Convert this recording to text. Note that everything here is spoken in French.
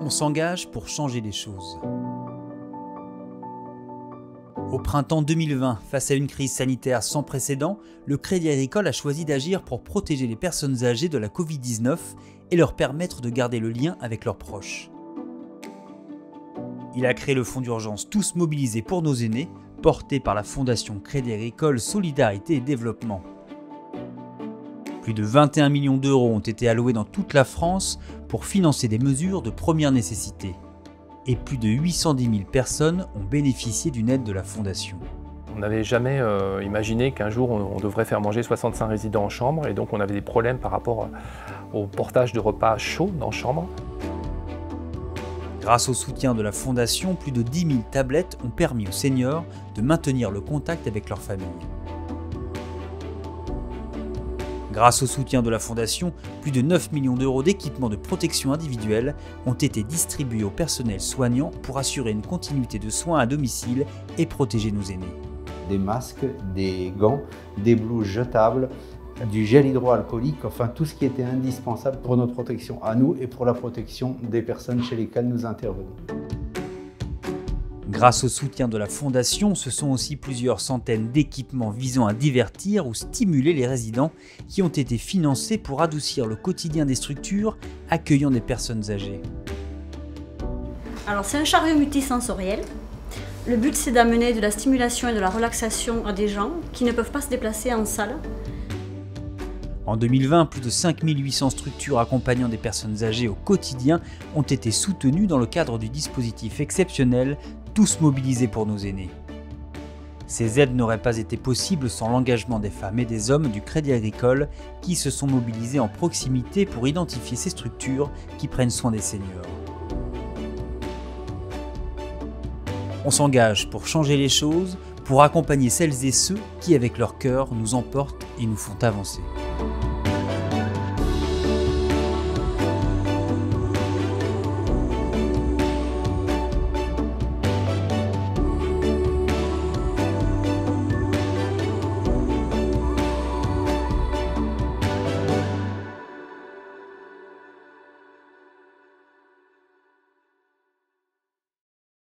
On s'engage pour changer les choses. Au printemps 2020, face à une crise sanitaire sans précédent, le Crédit Agricole a choisi d'agir pour protéger les personnes âgées de la Covid-19 et leur permettre de garder le lien avec leurs proches. Il a créé le fonds d'urgence Tous mobilisés pour nos aînés, porté par la Fondation Crédit Agricole Solidarité et Développement. Plus de 21 millions d'euros ont été alloués dans toute la France pour financer des mesures de première nécessité. Et plus de 810 000 personnes ont bénéficié d'une aide de la Fondation. On n'avait jamais imaginé qu'un jour on devrait faire manger 65 résidents en chambre et donc on avait des problèmes par rapport au portage de repas chauds dans chambre. Grâce au soutien de la Fondation, plus de 10 000 tablettes ont permis aux seniors de maintenir le contact avec leur famille. Grâce au soutien de la Fondation, plus de 9 millions d'euros d'équipements de protection individuelle ont été distribués au personnel soignant pour assurer une continuité de soins à domicile et protéger nos aînés. Des masques, des gants, des blouses jetables, du gel hydroalcoolique, enfin tout ce qui était indispensable pour notre protection à nous et pour la protection des personnes chez lesquelles nous intervenons. Grâce au soutien de la Fondation, ce sont aussi plusieurs centaines d'équipements visant à divertir ou stimuler les résidents qui ont été financés pour adoucir le quotidien des structures accueillant des personnes âgées. Alors c'est un chariot multisensoriel. Le but c'est d'amener de la stimulation et de la relaxation à des gens qui ne peuvent pas se déplacer en salle. En 2020, plus de 5800 structures accompagnant des personnes âgées au quotidien ont été soutenues dans le cadre du dispositif exceptionnel Tous mobilisés pour nos aînés. Ces aides n'auraient pas été possibles sans l'engagement des femmes et des hommes du Crédit Agricole qui se sont mobilisés en proximité pour identifier ces structures qui prennent soin des seniors. On s'engage pour changer les choses, pour accompagner celles et ceux qui, avec leur cœur, nous emportent et nous font avancer.